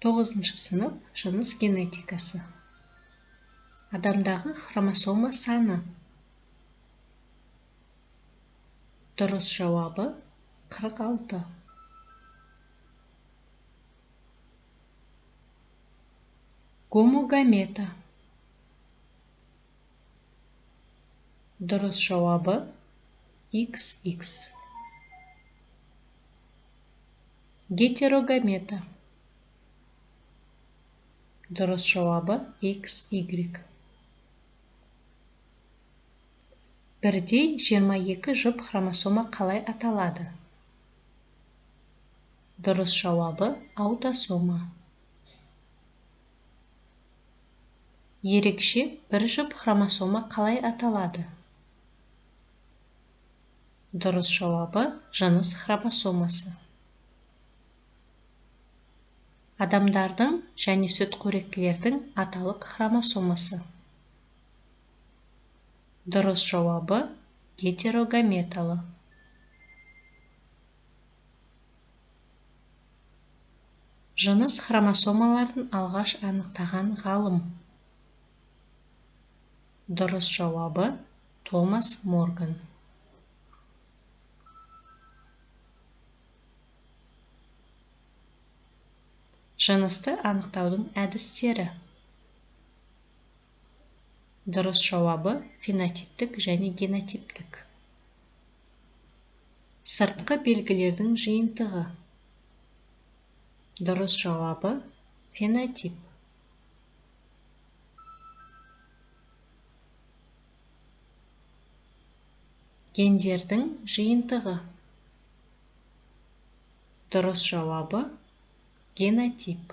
9-шы сынып жыныс генетикасы. Адамдағы хромосома саны. Дұрыс жауабы 46. Гомогамета. Дұрыс жауабы XX. Гетерогамета. Дұрыс жауабы XY. Бірдей 22 жұп хромосома қалай аталады? Дұрыс жауабы аутосома. Ерекше бір жұп хромосома қалай аталады? Дұрыс жауабы жыныс хромосомасы. Адамдардың және сүтқоректілердің аталық хромосомасы. Дұрыс жауабы гетерогаметалы. Жыныс хромосомаларын алғаш анықтаған ғалым. Дұрыс жауабы Томас Морган. Жынысты анықтаудың әдістері. Дұрыс жауабы фенотиптік және генотиптік. Сыртқы белгілердің жиынтығы. Дұрыс жауабы фенотип. Гендердің жиынтығы. Дұрыс жауабы генотип.